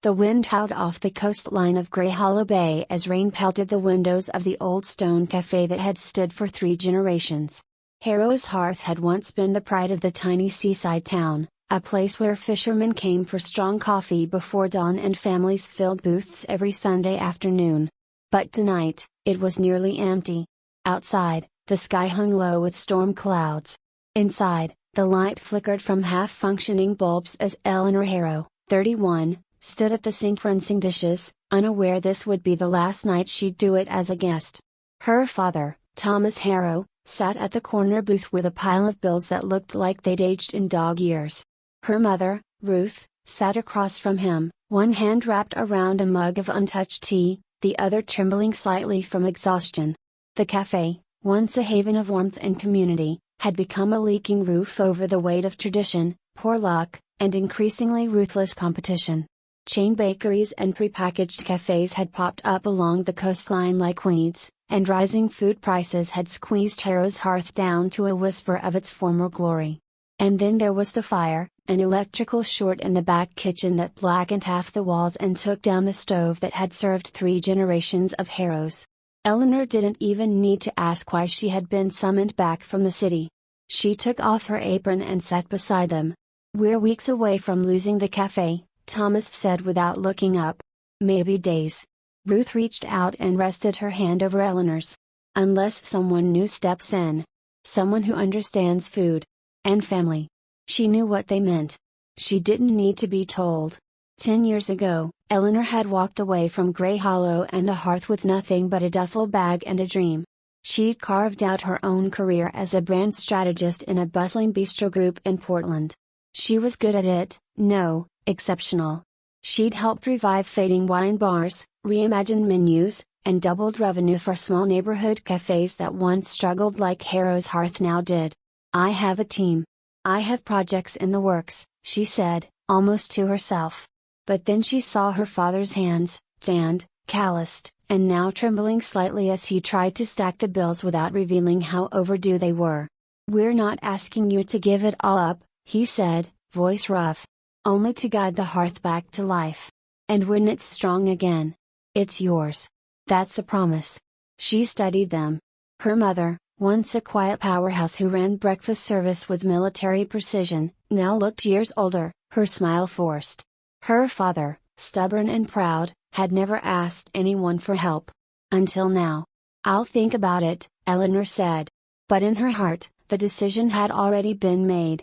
The wind howled off the coastline of Grey Hollow Bay as rain pelted the windows of the old stone cafe that had stood for 3 generations. Harrow's Hearth had once been the pride of the tiny seaside town, a place where fishermen came for strong coffee before dawn and families filled booths every Sunday afternoon. But tonight, it was nearly empty. Outside, the sky hung low with storm clouds. Inside, the light flickered from half-functioning bulbs as Eleanor Harrow, 31, stood at the sink rinsing dishes, unaware this would be the last night she'd do it as a guest. Her father, Thomas Harrow, sat at the corner booth with a pile of bills that looked like they'd aged in dog years. Her mother, Ruth, sat across from him, one hand wrapped around a mug of untouched tea, the other trembling slightly from exhaustion. The cafe, once a haven of warmth and community, had become a leaking roof over the weight of tradition, poor luck, and increasingly ruthless competition. Chain bakeries and prepackaged cafes had popped up along the coastline like weeds, and rising food prices had squeezed Harrow's Hearth down to a whisper of its former glory. And then there was the fire, an electrical short in the back kitchen that blackened half the walls and took down the stove that had served 3 generations of Harrows. Eleanor didn't even need to ask why she had been summoned back from the city. She took off her apron and sat beside them. "We're weeks away from losing the cafe," Thomas said without looking up. "Maybe days." Ruth reached out and rested her hand over Eleanor's. "Unless someone new steps in. Someone who understands food. And family." She knew what they meant. She didn't need to be told. 10 years ago, Eleanor had walked away from Grey Hollow and the Hearth with nothing but a duffel bag and a dream. She'd carved out her own career as a brand strategist in a bustling bistro group in Portland. She was good at it, no, exceptional. She'd helped revive fading wine bars, reimagined menus, and doubled revenue for small neighborhood cafes that once struggled like Harrow's Hearth now did. "I have a team. I have projects in the works," she said, almost to herself. But then she saw her father's hands, tanned, calloused, and now trembling slightly as he tried to stack the bills without revealing how overdue they were. "We're not asking you to give it all up," he said, voice rough. "Only to guide the Hearth back to life. And when it's strong again, it's yours. That's a promise." She studied them. Her mother, once a quiet powerhouse who ran breakfast service with military precision, now looked years older, her smile forced. Her father, stubborn and proud, had never asked anyone for help. Until now. "I'll think about it," Eleanor said. But in her heart, the decision had already been made.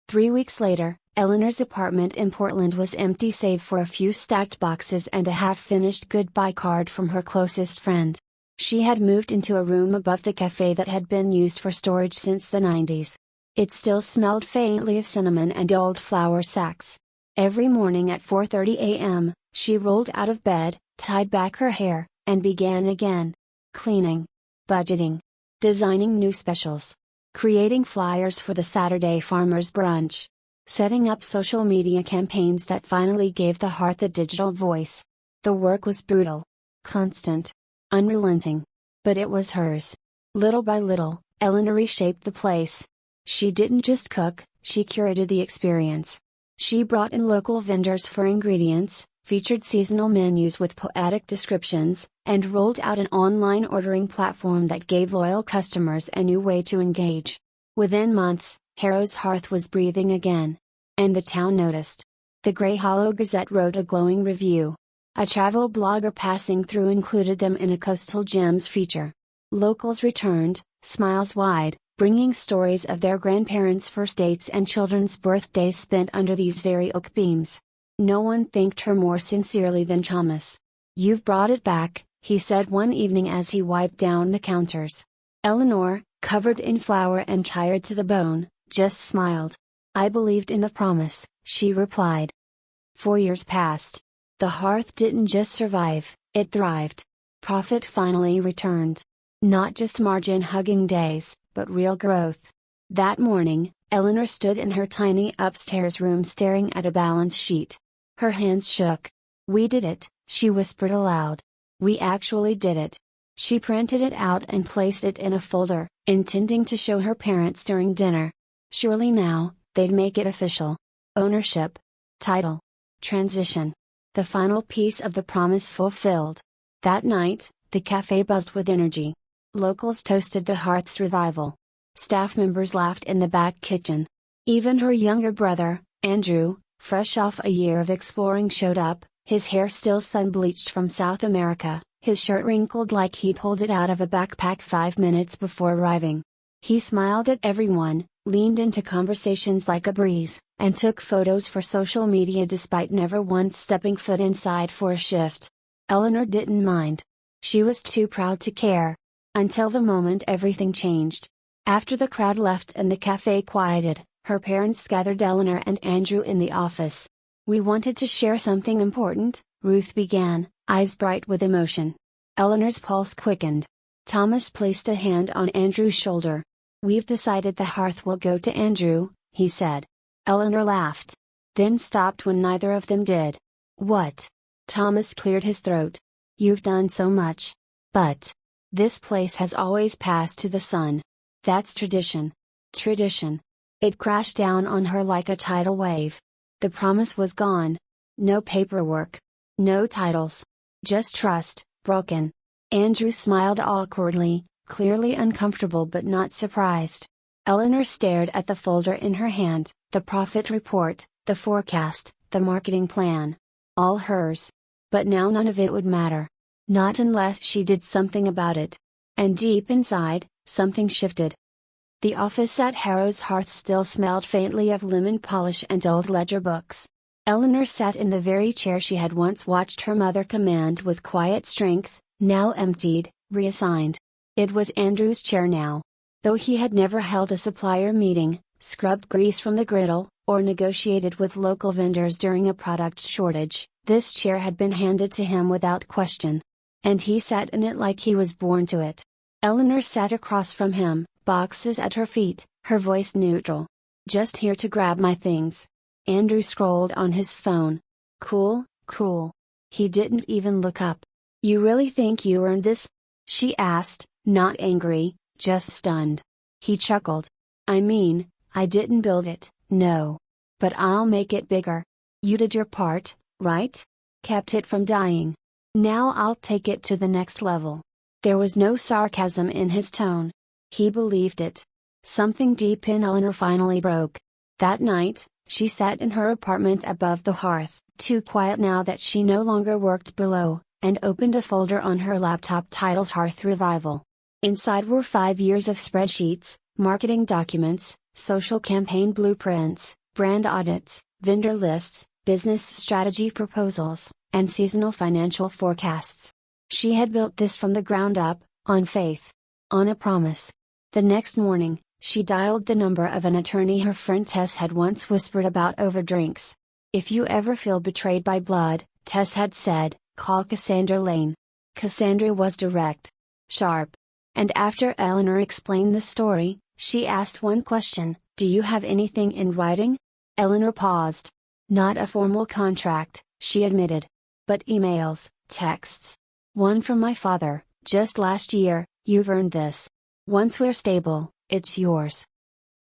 3 weeks later, Eleanor's apartment in Portland was empty save for a few stacked boxes and a half-finished goodbye card from her closest friend. She had moved into a room above the cafe that had been used for storage since the 90s. It still smelled faintly of cinnamon and old flour sacks. Every morning at 4:30 a.m., she rolled out of bed, tied back her hair, and began again. Cleaning. Budgeting. Designing new specials. Creating flyers for the Saturday farmers' brunch. Setting up social media campaigns that finally gave the Hearth a digital voice. The work was brutal. Constant. Unrelenting. But it was hers. Little by little, Eleanor reshaped the place. She didn't just cook, she curated the experience. She brought in local vendors for ingredients, featured seasonal menus with poetic descriptions, and rolled out an online ordering platform that gave loyal customers a new way to engage. Within months, Harrow's Hearth was breathing again. And the town noticed. The Grey Hollow Gazette wrote a glowing review. A travel blogger passing through included them in a Coastal Gems feature. Locals returned, smiles wide, bringing stories of their grandparents' first dates and children's birthdays spent under these very oak beams. No one thanked her more sincerely than Thomas. "You've brought it back," he said one evening as he wiped down the counters. Eleanor, covered in flour and tired to the bone, just smiled. "I believed in the promise," she replied. 4 years passed. The Hearth didn't just survive, it thrived. Profit finally returned. Not just margin-hugging days, but real growth. That morning, Eleanor stood in her tiny upstairs room staring at a balance sheet. Her hands shook. "We did it," she whispered aloud. "We actually did it." She printed it out and placed it in a folder, intending to show her parents during dinner. Surely now, they'd make it official. Ownership. Title. Transition. the final piece of the promise fulfilled. That night, the cafe buzzed with energy. Locals toasted the hearth's revival. Staff members laughed in the back kitchen. Even her younger brother, Andrew, fresh off a year of exploring, showed up, his hair still sun-bleached from South America, his shirt wrinkled like he'd pulled it out of a backpack 5 minutes before arriving. He smiled at everyone, leaned into conversations like a breeze, and took photos for social media despite never once stepping foot inside for a shift. Eleanor didn't mind. She was too proud to care. Until the moment everything changed. After the crowd left and the cafe quieted, her parents gathered Eleanor and Andrew in the office. "We wanted to share something important," Ruth began, eyes bright with emotion. Eleanor's pulse quickened. Thomas placed a hand on Andrew's shoulder. "We've decided the hearth will go to Andrew," he said. Eleanor laughed. Then stopped when neither of them did. "What?" Thomas cleared his throat. "You've done so much. But this place has always passed to the son. That's tradition." Tradition. It crashed down on her like a tidal wave. The promise was gone. No paperwork. No titles. Just trust, broken. Andrew smiled awkwardly, clearly uncomfortable but not surprised. Eleanor stared at the folder in her hand, the profit report, the forecast, the marketing plan. All hers. But now none of it would matter. Not unless she did something about it. And deep inside, something shifted. The office at Harrow's hearth still smelled faintly of lemon polish and old ledger books. Eleanor sat in the very chair she had once watched her mother command with quiet strength, now emptied, reassigned. It was Andrew's chair now. Though he had never held a supplier meeting, scrubbed grease from the griddle, or negotiated with local vendors during a product shortage, this chair had been handed to him without question. And he sat in it like he was born to it. Eleanor sat across from him, boxes at her feet, her voice neutral. "Just here to grab my things." Andrew scrolled on his phone. "Cool, cool." He didn't even look up. "You really think you earned this?" she asked, not angry, just stunned. He chuckled. "I mean, I didn't build it, no. But I'll make it bigger. You did your part, right? Kept it from dying. Now I'll take it to the next level." There was no sarcasm in his tone. He believed it. Something deep in Eleanor finally broke. That night, she sat in her apartment above the hearth, too quiet now that she no longer worked below, and opened a folder on her laptop titled Hearth Revival. Inside were 5 years of spreadsheets, marketing documents, social campaign blueprints, brand audits, vendor lists, business strategy proposals, and seasonal financial forecasts. She had built this from the ground up, on faith. On a promise. The next morning, she dialed the number of an attorney her friend Tess had once whispered about over drinks. "If you ever feel betrayed by blood," Tess had said, "call Cassandra Lane." Cassandra was direct. Sharp. And after Eleanor explained the story, she asked one question: "Do you have anything in writing?" Eleanor paused. "Not a formal contract," she admitted. "But emails, texts. One from my father, just last year. You've earned this. Once we're stable, it's yours."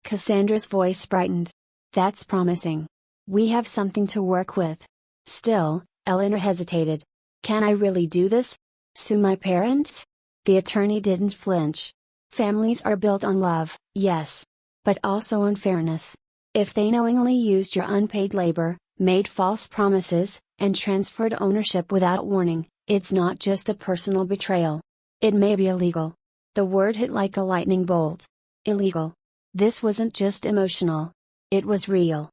Cassandra's voice brightened. "That's promising. We have something to work with." Still, Eleanor hesitated. "Can I really do this? Sue my parents?" The attorney didn't flinch. "Families are built on love, yes. But also on fairness. If they knowingly used your unpaid labor, made false promises, and transferred ownership without warning, it's not just a personal betrayal. It may be illegal." The word hit like a lightning bolt. Illegal. This wasn't just emotional. It was real.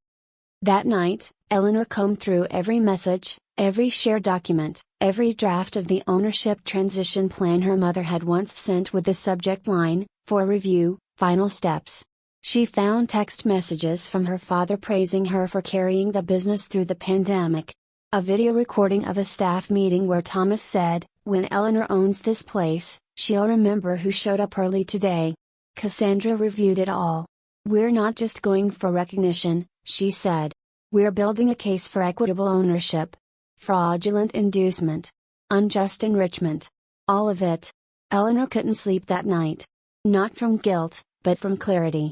That night, Eleanor combed through every message, every shared document, every draft of the ownership transition plan her mother had once sent with the subject line, "For review, final steps." She found text messages from her father praising her for carrying the business through the pandemic. A video recording of a staff meeting where Thomas said, "When Eleanor owns this place, she'll remember who showed up early today." Cassandra reviewed it all. "We're not just going for recognition," she said. "We're building a case for equitable ownership. Fraudulent inducement. Unjust enrichment. All of it." Eleanor couldn't sleep that night. Not from guilt, but from clarity.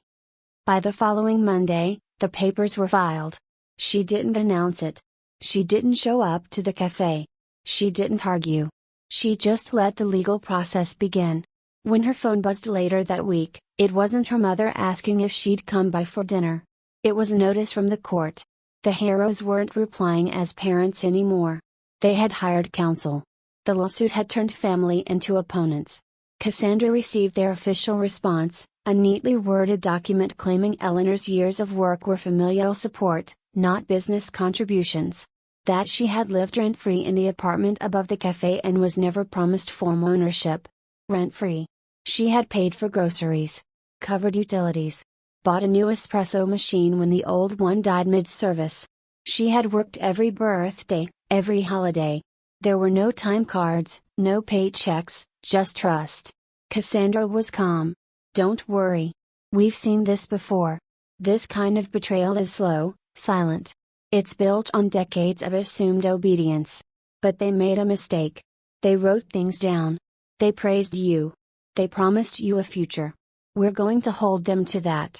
By the following Monday, the papers were filed. She didn't announce it. She didn't show up to the cafe. She didn't argue. She just let the legal process begin. When her phone buzzed later that week, it wasn't her mother asking if she'd come by for dinner. It was a notice from the court. The Harrows weren't replying as parents anymore. They had hired counsel. The lawsuit had turned family into opponents. Cassandra received their official response, a neatly worded document claiming Eleanor's years of work were familial support, not business contributions. That she had lived rent-free in the apartment above the cafe and was never promised formal ownership. Rent-free. She had paid for groceries, covered utilities, bought a new espresso machine when the old one died mid-service. She had worked every birthday, every holiday. There were no time cards, no paychecks, just trust. Cassandra was calm. Don't worry. We've seen this before. This kind of betrayal is slow, silent. It's built on decades of assumed obedience. But they made a mistake. They wrote things down. They praised you. They promised you a future. We're going to hold them to that.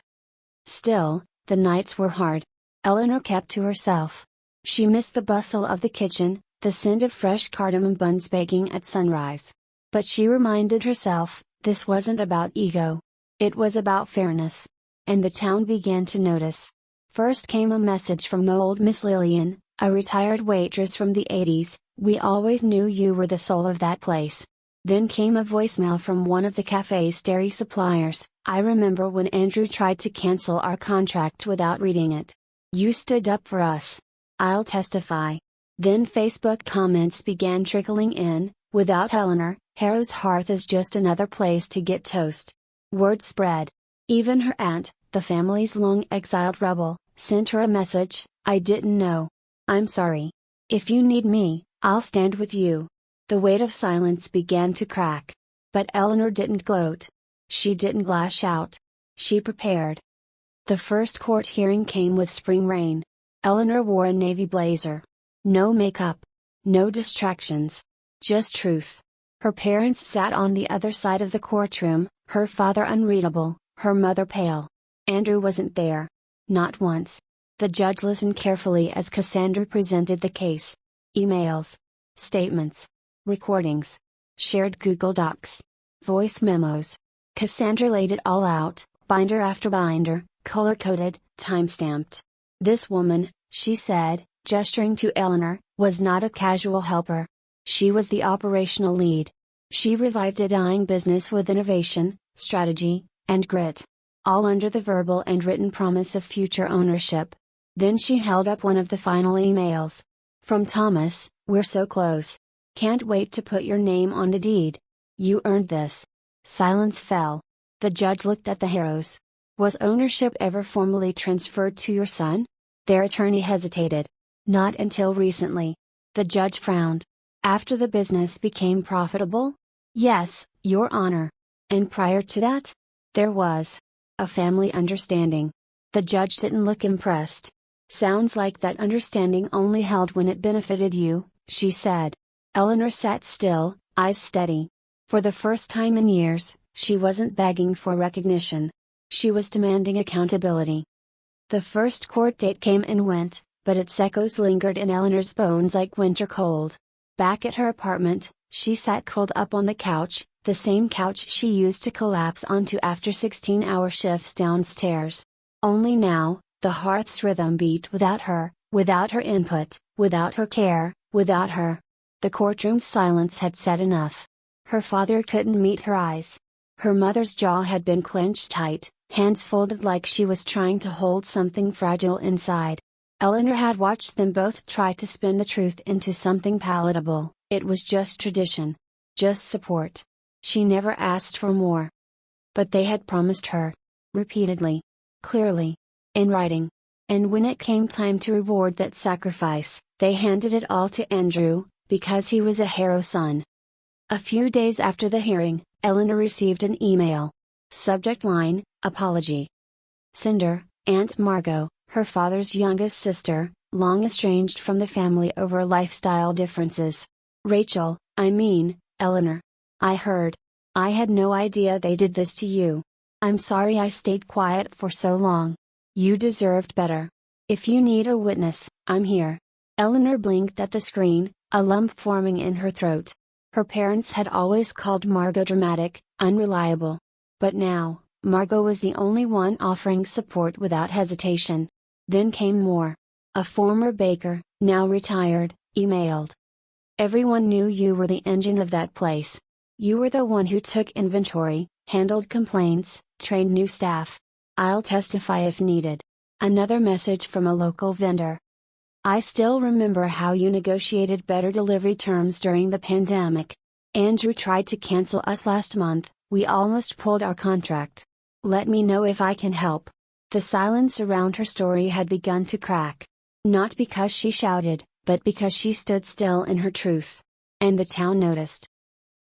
Still, the nights were hard. Eleanor kept to herself. She missed the bustle of the kitchen, the scent of fresh cardamom buns baking at sunrise. But she reminded herself, this wasn't about ego. It was about fairness. And the town began to notice. First came a message from old Miss Lillian, a retired waitress from the 80s, "We always knew you were the soul of that place." Then came a voicemail from one of the cafe's dairy suppliers, "I remember when Andrew tried to cancel our contract without reading it. You stood up for us. I'll testify." Then Facebook comments began trickling in, "Without Eleanor, Harrow's Hearth is just another place to get toast." Word spread. Even her aunt, the family's long-exiled rebel, sent her a message, "I didn't know. I'm sorry. If you need me, I'll stand with you." The weight of silence began to crack. But Eleanor didn't gloat. She didn't lash out. She prepared. The first court hearing came with spring rain. Eleanor wore a navy blazer. No makeup. No distractions. Just truth. Her parents sat on the other side of the courtroom, her father unreadable, her mother pale. Andrew wasn't there. Not once. The judge listened carefully as Cassandra presented the case. Emails. Statements. Recordings. Shared Google Docs. Voice memos. Cassandra laid it all out, binder after binder, color-coded, time-stamped. This woman, she said, gesturing to Eleanor, was not a casual helper. She was the operational lead. She revived a dying business with innovation, strategy, and grit. All under the verbal and written promise of future ownership. Then she held up one of the final emails. From Thomas, "We're so close. Can't wait to put your name on the deed. You earned this." Silence fell. The judge looked at the Harrows. "Was ownership ever formally transferred to your son?" Their attorney hesitated. "Not until recently." The judge frowned. "After the business became profitable?" "Yes, Your Honor. And prior to that?" "There was a family understanding." The judge didn't look impressed. "Sounds like that understanding only held when it benefited you," she said. Eleanor sat still, eyes steady. For the first time in years, she wasn't begging for recognition. She was demanding accountability. The first court date came and went, but its echoes lingered in Eleanor's bones like winter cold. Back at her apartment, she sat curled up on the couch, the same couch she used to collapse onto after 16-hour shifts downstairs. Only now, the hearth's rhythm beat without her input, without her care, without her. The courtroom's silence had said enough. Her father couldn't meet her eyes. Her mother's jaw had been clenched tight, hands folded like she was trying to hold something fragile inside. Eleanor had watched them both try to spin the truth into something palatable. It was just tradition. Just support. She never asked for more. But they had promised her. Repeatedly. Clearly. In writing. And when it came time to reward that sacrifice, they handed it all to Andrew, because he was a Harrow son. A few days after the hearing, Eleanor received an email. Subject line, apology. Cinder, Aunt Margot, her father's youngest sister, long estranged from the family over lifestyle differences. Rachel, Eleanor. I heard. I had no idea they did this to you. I'm sorry I stayed quiet for so long. You deserved better. If you need a witness, I'm here. Eleanor blinked at the screen, a lump forming in her throat. Her parents had always called Margot dramatic, unreliable. But now, Margot was the only one offering support without hesitation. Then came more. A former baker, now retired, emailed. Everyone knew you were the engine of that place. You were the one who took inventory, handled complaints, trained new staff. I'll testify if needed. Another message from a local vendor. I still remember how you negotiated better delivery terms during the pandemic. Andrew tried to cancel us last month, we almost pulled our contract. Let me know if I can help. The silence around her story had begun to crack. Not because she shouted, but because she stood still in her truth. And the town noticed.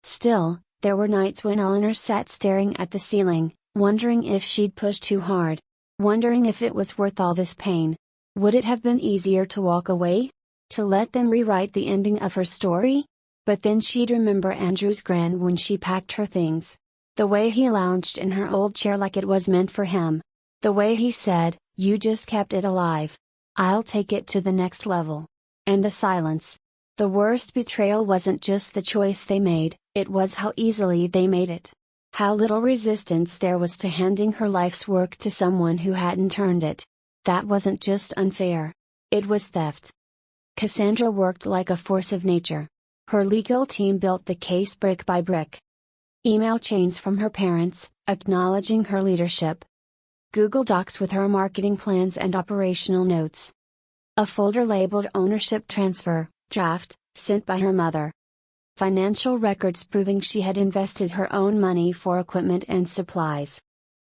Still, there were nights when Eleanor sat staring at the ceiling, wondering if she'd pushed too hard. Wondering if it was worth all this pain. Would it have been easier to walk away? To let them rewrite the ending of her story? But then she'd remember Andrew's grin when she packed her things. The way he lounged in her old chair like it was meant for him. The way he said, "You just kept it alive. I'll take it to the next level." And the silence. The worst betrayal wasn't just the choice they made, it was how easily they made it. How little resistance there was to handing her life's work to someone who hadn't earned it. That wasn't just unfair. It was theft. Cassandra worked like a force of nature. Her legal team built the case brick by brick. Email chains from her parents, acknowledging her leadership. Google Docs with her marketing plans and operational notes. A folder labeled ownership transfer, draft, sent by her mother. Financial records proving she had invested her own money for equipment and supplies.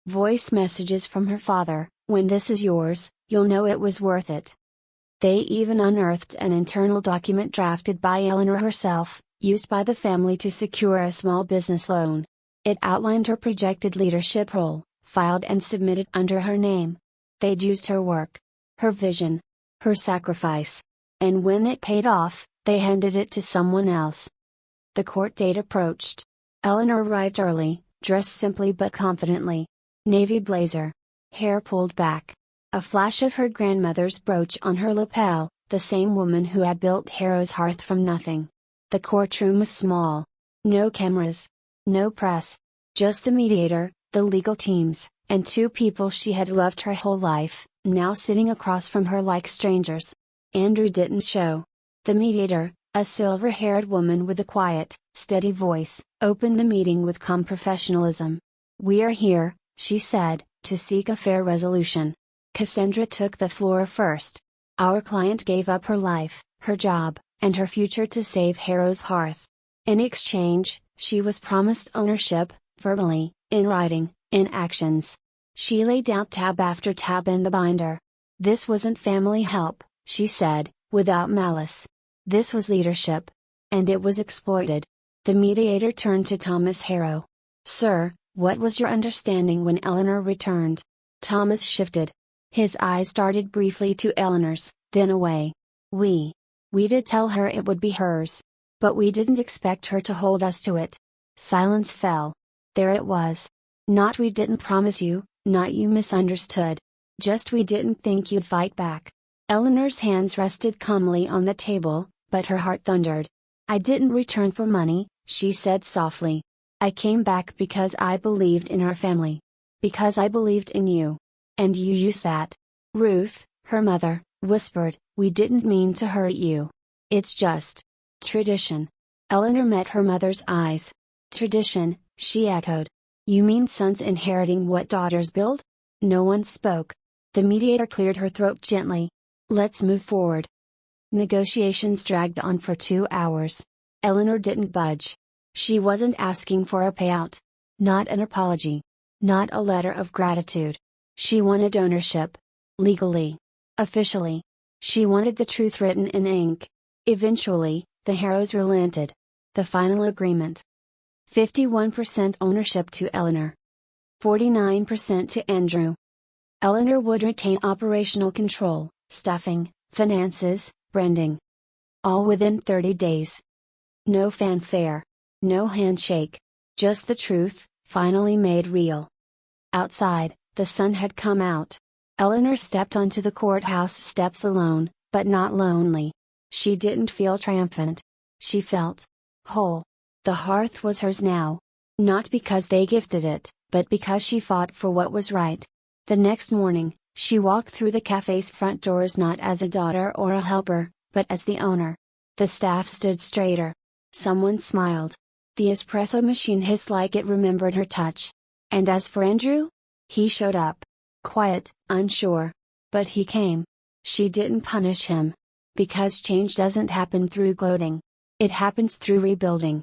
Voice messages from her father, "When this is yours, you'll know it was worth it." They even unearthed an internal document drafted by Eleanor herself, used by the family to secure a small business loan. It outlined her projected leadership role, filed and submitted under her name. They'd used her work, her vision, her sacrifice. And when it paid off, they handed it to someone else. The court date approached. Eleanor arrived early, dressed simply but confidently. Navy blazer. Hair pulled back. A flash of her grandmother's brooch on her lapel, the same woman who had built Harrow's hearth from nothing. The courtroom was small. No cameras. No press. Just the mediator, the legal teams, and two people she had loved her whole life, now sitting across from her like strangers. Andrew didn't show. The mediator, a silver-haired woman with a quiet, steady voice, opened the meeting with calm professionalism. "We are here," she said, "to seek a fair resolution." Cassandra took the floor first. "Our client gave up her life, her job, and her future to save Harrow's hearth. In exchange, she was promised ownership, verbally, in writing, in actions." She laid out tab after tab in the binder. "This wasn't family help," she said, without malice. "This was leadership. And it was exploited." The mediator turned to Thomas Harrow. "Sir, what was your understanding when Eleanor returned?" Thomas shifted. His eyes darted briefly to Eleanor's, then away. We did tell her it would be hers. But we didn't expect her to hold us to it." Silence fell. There it was. Not "we didn't promise you," not "you misunderstood." Just "we didn't think you'd fight back." Eleanor's hands rested calmly on the table, but her heart thundered. "I didn't return for money," she said softly. "I came back because I believed in our family. Because I believed in you. And you used that." Ruth, her mother, whispered, "We didn't mean to hurt you. It's just tradition." Eleanor met her mother's eyes. "Tradition," she echoed. "You mean sons inheriting what daughters build?" No one spoke. The mediator cleared her throat gently. "Let's move forward." Negotiations dragged on for 2 hours. Eleanor didn't budge. She wasn't asking for a payout. Not an apology. Not a letter of gratitude. She wanted ownership. Legally. Officially. She wanted the truth written in ink. Eventually, the Harrows relented. The final agreement. 51% ownership to Eleanor. 49% to Andrew. Eleanor would retain operational control, staffing, finances, branding. All within 30 days. No fanfare. No handshake. Just the truth, finally made real. Outside, the sun had come out. Eleanor stepped onto the courthouse steps alone, but not lonely. She didn't feel triumphant. She felt whole. The hearth was hers now. Not because they gifted it, but because she fought for what was right. The next morning, she walked through the cafe's front doors not as a daughter or a helper, but as the owner. The staff stood straighter. Someone smiled. The espresso machine hissed like it remembered her touch. And as for Andrew? He showed up. Quiet, unsure. But he came. She didn't punish him. Because change doesn't happen through gloating. It happens through rebuilding.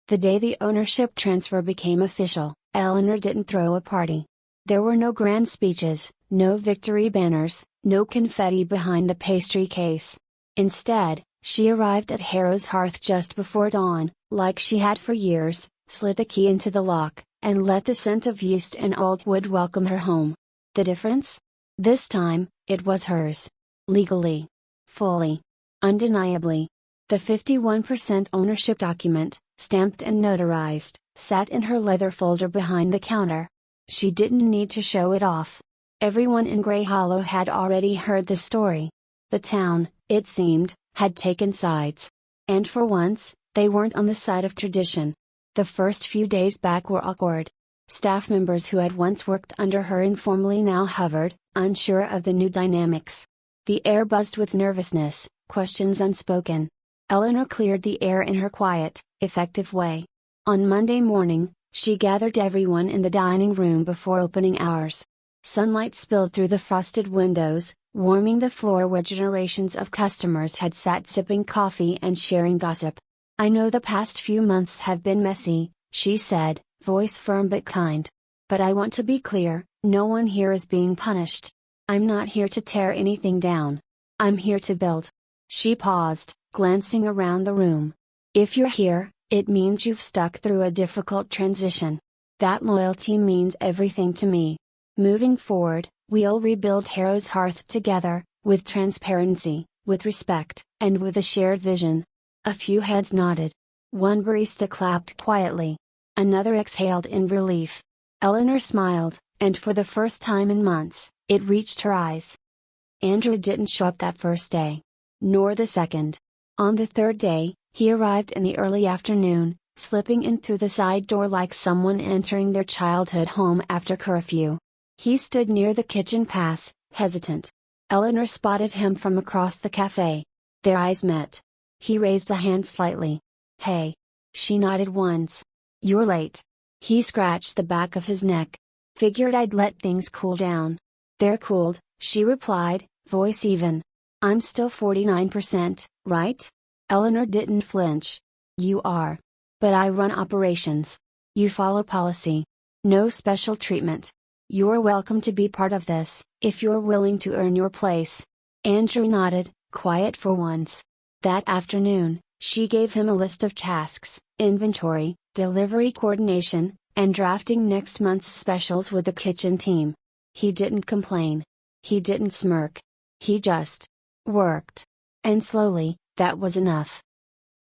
The day the ownership transfer became official, Eleanor didn't throw a party. There were no grand speeches, no victory banners, no confetti behind the pastry case. Instead, she arrived at Harrow's hearth just before dawn, like she had for years, slid the key into the lock, and let the scent of yeast and old wood welcome her home. The difference? This time, it was hers. Legally. Fully. Undeniably. The 51% ownership document, stamped and notarized, sat in her leather folder behind the counter. She didn't need to show it off. Everyone in Gray Hollow had already heard the story. The town, it seemed, had taken sides. And for once, they weren't on the side of tradition. The first few days back were awkward. Staff members who had once worked under her informally now hovered, unsure of the new dynamics. The air buzzed with nervousness, questions unspoken. Eleanor cleared the air in her quiet, effective way. On Monday morning, she gathered everyone in the dining room before opening hours. Sunlight spilled through the frosted windows, warming the floor where generations of customers had sat sipping coffee and sharing gossip. "I know the past few months have been messy," she said, voice firm but kind. "But I want to be clear, no one here is being punished. I'm not here to tear anything down. I'm here to build." She paused, glancing around the room. "If you're here, it means you've stuck through a difficult transition. That loyalty means everything to me. Moving forward, we'll rebuild Harrow's hearth together, with transparency, with respect, and with a shared vision." A few heads nodded. One barista clapped quietly. Another exhaled in relief. Eleanor smiled, and for the first time in months, it reached her eyes. Andrew didn't show up that first day. Nor the second. On the third day, he arrived in the early afternoon, slipping in through the side door like someone entering their childhood home after curfew. He stood near the kitchen pass, hesitant. Eleanor spotted him from across the cafe. Their eyes met. He raised a hand slightly. "Hey." She nodded once. "You're late." He scratched the back of his neck. "Figured I'd let things cool down." "They're cooled," she replied, voice even. "I'm still 49%, right?" Eleanor didn't flinch. "You are. But I run operations. You follow policy. No special treatment. You're welcome to be part of this, if you're willing to earn your place." Andrew nodded, quiet for once. That afternoon, she gave him a list of tasks: inventory, delivery coordination, and drafting next month's specials with the kitchen team. He didn't complain. He didn't smirk. He just worked. And slowly, that was enough.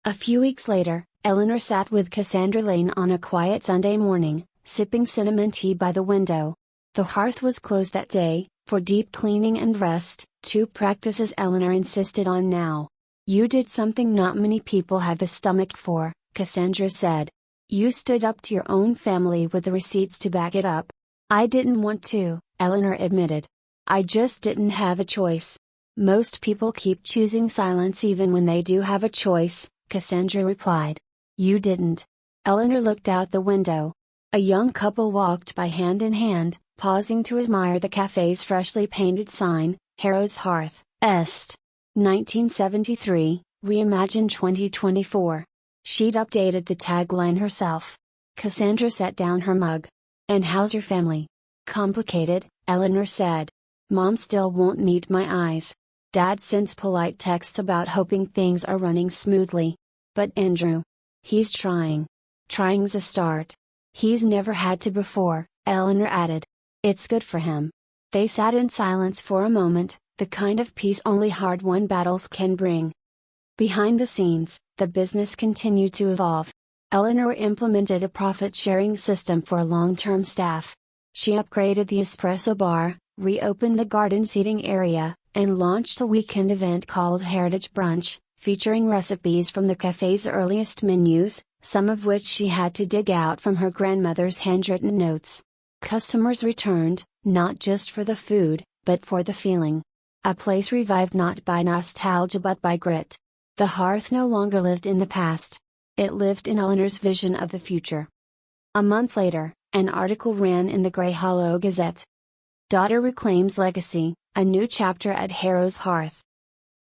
A few weeks later, Eleanor sat with Cassandra Lane on a quiet Sunday morning, sipping cinnamon tea by the window. The hearth was closed that day, for deep cleaning and rest, two practices Eleanor insisted on now. "You did something not many people have the stomach for," Cassandra said. "You stood up to your own family with the receipts to back it up." "I didn't want to," Eleanor admitted. "I just didn't have a choice." "Most people keep choosing silence even when they do have a choice," Cassandra replied. "You didn't." Eleanor looked out the window. A young couple walked by hand in hand, pausing to admire the cafe's freshly painted sign, Harrow's Hearth, Est. 1973, reimagined 2024. She'd updated the tagline herself. Cassandra set down her mug. "And how's your family?" "Complicated," Eleanor said. "Mom still won't meet my eyes. Dad sends polite texts about hoping things are running smoothly. But Andrew. He's trying. Trying's a start. He's never had to before," Eleanor added. "It's good for him." They sat in silence for a moment, the kind of peace only hard-won battles can bring. Behind the scenes, the business continued to evolve. Eleanor implemented a profit-sharing system for long-term staff. She upgraded the espresso bar, reopened the garden seating area, and launched a weekend event called Heritage Brunch, featuring recipes from the cafe's earliest menus, some of which she had to dig out from her grandmother's handwritten notes. Customers returned, not just for the food, but for the feeling. A place revived not by nostalgia but by grit. The hearth no longer lived in the past. It lived in Eleanor's vision of the future. A month later, an article ran in the Grey Hollow Gazette. Daughter reclaims legacy, a new chapter at Harrow's hearth.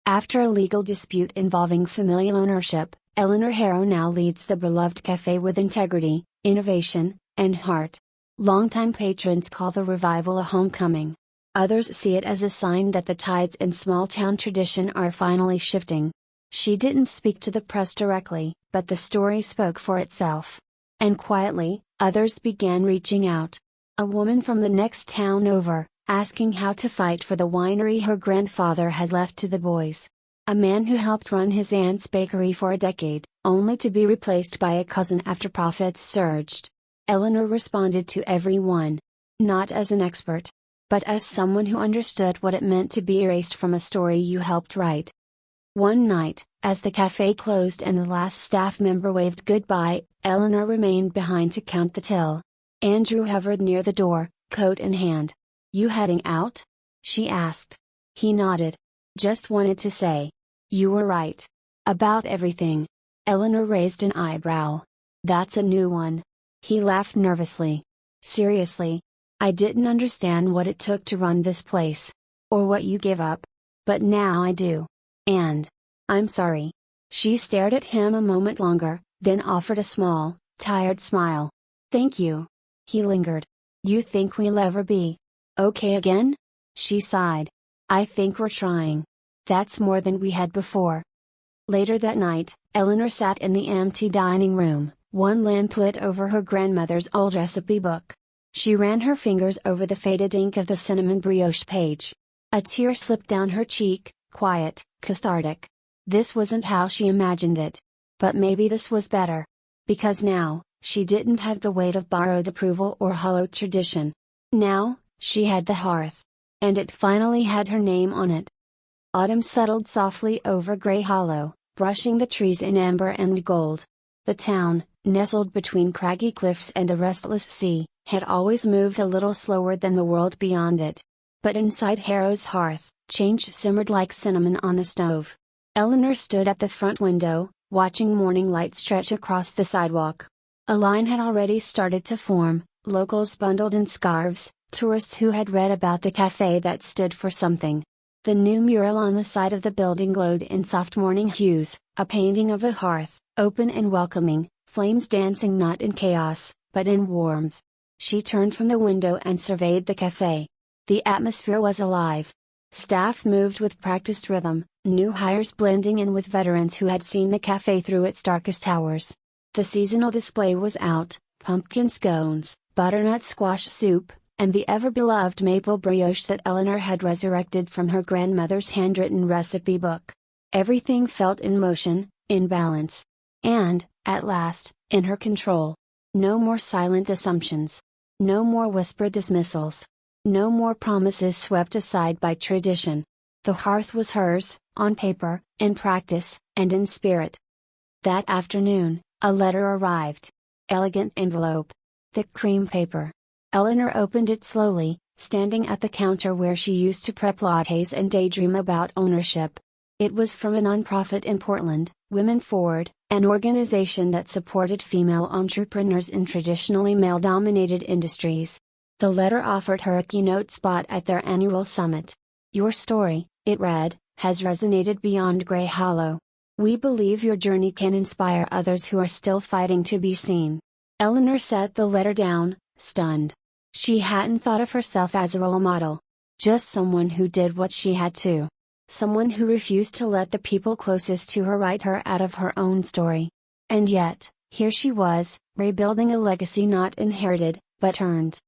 After a legal dispute involving familial ownership, Eleanor Harrow now leads the beloved cafe with integrity, innovation, and heart. Longtime patrons call the revival a homecoming. Others see it as a sign that the tides in small-town tradition are finally shifting. She didn't speak to the press directly, but the story spoke for itself. And quietly, others began reaching out. A woman from the next town over, asking how to fight for the winery her grandfather has left to the boys. A man who helped run his aunt's bakery for a decade, only to be replaced by a cousin after profits surged. Eleanor responded to everyone. Not as an expert, but as someone who understood what it meant to be erased from a story you helped write. One night, as the cafe closed and the last staff member waved goodbye, Eleanor remained behind to count the till. Andrew hovered near the door, coat in hand. "You heading out?" she asked. He nodded. "Just wanted to say. You were right. About everything." Eleanor raised an eyebrow. "That's a new one." He laughed nervously. "Seriously? I didn't understand what it took to run this place. Or what you gave up. But now I do. And I'm sorry." She stared at him a moment longer, then offered a small, tired smile. "Thank you." He lingered. "You think we'll ever be okay again?" She sighed. "I think we're trying. That's more than we had before." Later that night, Eleanor sat in the empty dining room, one lamp lit over her grandmother's old recipe book. She ran her fingers over the faded ink of the cinnamon brioche page. A tear slipped down her cheek, quiet, cathartic. This wasn't how she imagined it. But maybe this was better. Because now, she didn't have the weight of borrowed approval or hollow tradition. Now, she had the hearth. And it finally had her name on it. Autumn settled softly over Grey Hollow, brushing the trees in amber and gold. The town, nestled between craggy cliffs and a restless sea, had always moved a little slower than the world beyond it. But inside Harrow's hearth, change simmered like cinnamon on a stove. Eleanor stood at the front window, watching morning light stretch across the sidewalk. A line had already started to form, locals bundled in scarves, tourists who had read about the cafe that stood for something. The new mural on the side of the building glowed in soft morning hues, a painting of the hearth, open and welcoming, flames dancing not in chaos, but in warmth. She turned from the window and surveyed the cafe. The atmosphere was alive. Staff moved with practiced rhythm, new hires blending in with veterans who had seen the cafe through its darkest hours. The seasonal display was out, pumpkin scones, butternut squash soup, and the ever-beloved maple brioche that Eleanor had resurrected from her grandmother's handwritten recipe book. Everything felt in motion, in balance. And, at last, in her control. No more silent assumptions. No more whispered dismissals. No more promises swept aside by tradition. The hearth was hers, on paper, in practice, and in spirit. That afternoon, a letter arrived. Elegant envelope. Thick cream paper. Eleanor opened it slowly, standing at the counter where she used to prep lattes and daydream about ownership. It was from a nonprofit in Portland, Women Forward, an organization that supported female entrepreneurs in traditionally male-dominated industries. The letter offered her a keynote spot at their annual summit. "Your story," it read, "has resonated beyond Grey Hollow. We believe your journey can inspire others who are still fighting to be seen." Eleanor set the letter down, stunned. She hadn't thought of herself as a role model. Just someone who did what she had to. Someone who refused to let the people closest to her write her out of her own story. And yet, here she was, rebuilding a legacy not inherited, but earned.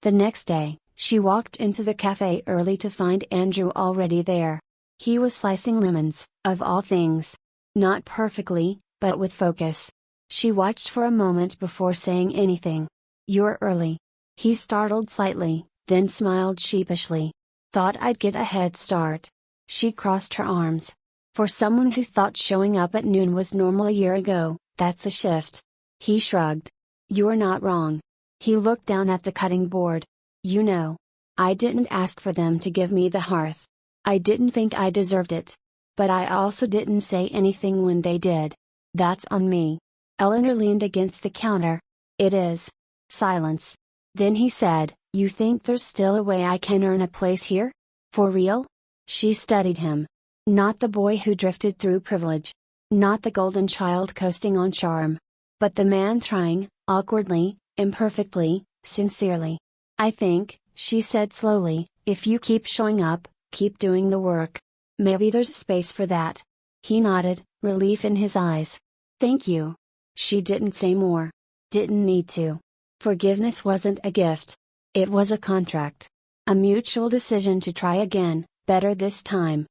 The next day, she walked into the cafe early to find Andrew already there. He was slicing lemons, of all things. Not perfectly, but with focus. She watched for a moment before saying anything. "You're early." He startled slightly, then smiled sheepishly. "Thought I'd get a head start." She crossed her arms. For someone who thought showing up at noon was normal a year ago, that's a shift. He shrugged. You're not wrong. He looked down at the cutting board. You know, I didn't ask for them to give me the hearth. I didn't think I deserved it. But I also didn't say anything when they did. That's on me. Eleanor leaned against the counter. It is. Silence. Then he said, You think there's still a way I can earn a place here? For real? She studied him. Not the boy who drifted through privilege. Not the golden child coasting on charm. But the man trying, awkwardly, imperfectly, sincerely. I think, she said slowly, if you keep showing up, keep doing the work. Maybe there's space for that. He nodded, relief in his eyes. Thank you. She didn't say more. Didn't need to. Forgiveness wasn't a gift. It was a contract. A mutual decision to try again, better this time.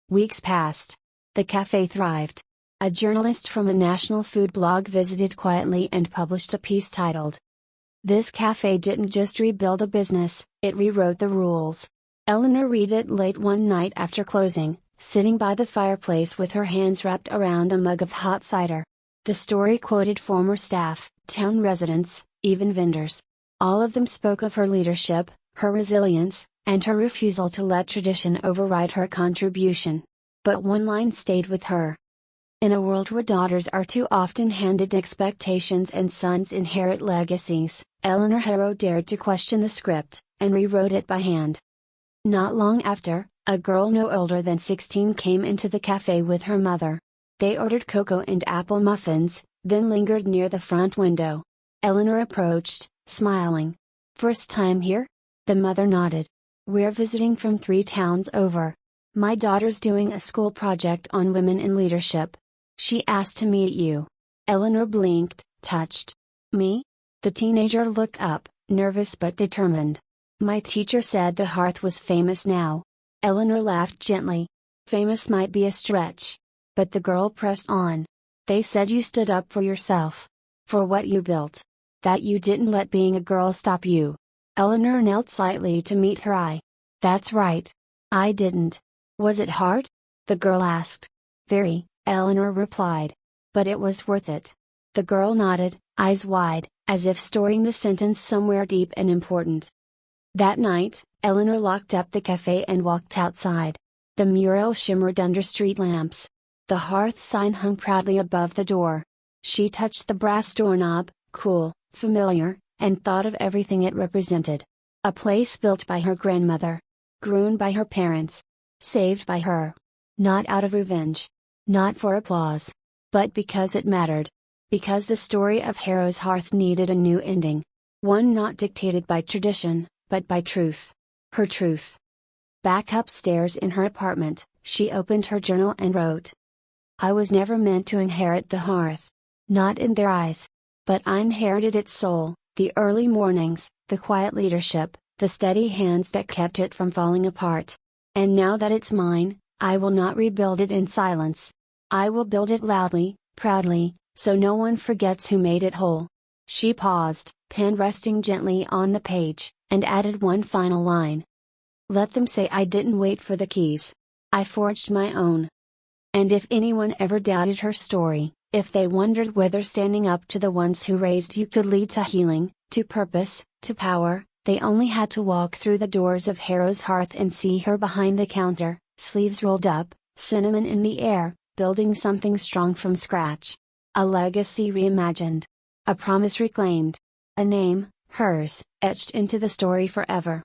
Weeks passed. The cafe thrived. A journalist from a national food blog visited quietly and published a piece titled, This cafe didn't just rebuild a business, it rewrote the rules. Eleanor read it late one night after closing, sitting by the fireplace with her hands wrapped around a mug of hot cider. The story quoted former staff, town residents, even vendors. All of them spoke of her leadership, her resilience, and her refusal to let tradition override her contribution. But one line stayed with her. In a world where daughters are too often handed expectations and sons inherit legacies, Eleanor Harrow dared to question the script, and rewrote it by hand. Not long after, a girl no older than 16 came into the cafe with her mother. They ordered cocoa and apple muffins, then lingered near the front window. Eleanor approached, smiling. First time here? The mother nodded. We're visiting from 3 towns over. My daughter's doing a school project on women in leadership. She asked to meet you. Eleanor blinked, touched. Me? The teenager looked up, nervous but determined. My teacher said the hearth was famous now. Eleanor laughed gently. Famous might be a stretch. But the girl pressed on. They said you stood up for yourself. For what you built. That you didn't let being a girl stop you. Eleanor knelt slightly to meet her eye. That's right. I didn't. Was it hard? The girl asked. Very, Eleanor replied. But it was worth it. The girl nodded, eyes wide, as if storing the sentence somewhere deep and important. That night, Eleanor locked up the cafe and walked outside. The mural shimmered under street lamps. The hearth sign hung proudly above the door. She touched the brass doorknob, cool, familiar, and thought of everything it represented. A place built by her grandmother. Grown by her parents. Saved by her. Not out of revenge. Not for applause. But because it mattered. Because the story of Harrow's hearth needed a new ending. One not dictated by tradition, but by truth. Her truth. Back upstairs in her apartment, she opened her journal and wrote. I was never meant to inherit the hearth. Not in their eyes. But I inherited its soul, the early mornings, the quiet leadership, the steady hands that kept it from falling apart. And now that it's mine, I will not rebuild it in silence. I will build it loudly, proudly, so no one forgets who made it whole. She paused, pen resting gently on the page, and added one final line. Let them say I didn't wait for the keys. I forged my own. And if anyone ever doubted her story, if they wondered whether standing up to the ones who raised you could lead to healing, to purpose, to power, they only had to walk through the doors of Harrow's hearth and see her behind the counter, sleeves rolled up, cinnamon in the air, building something strong from scratch. A legacy reimagined. A promise reclaimed. A name, hers, etched into the story forever.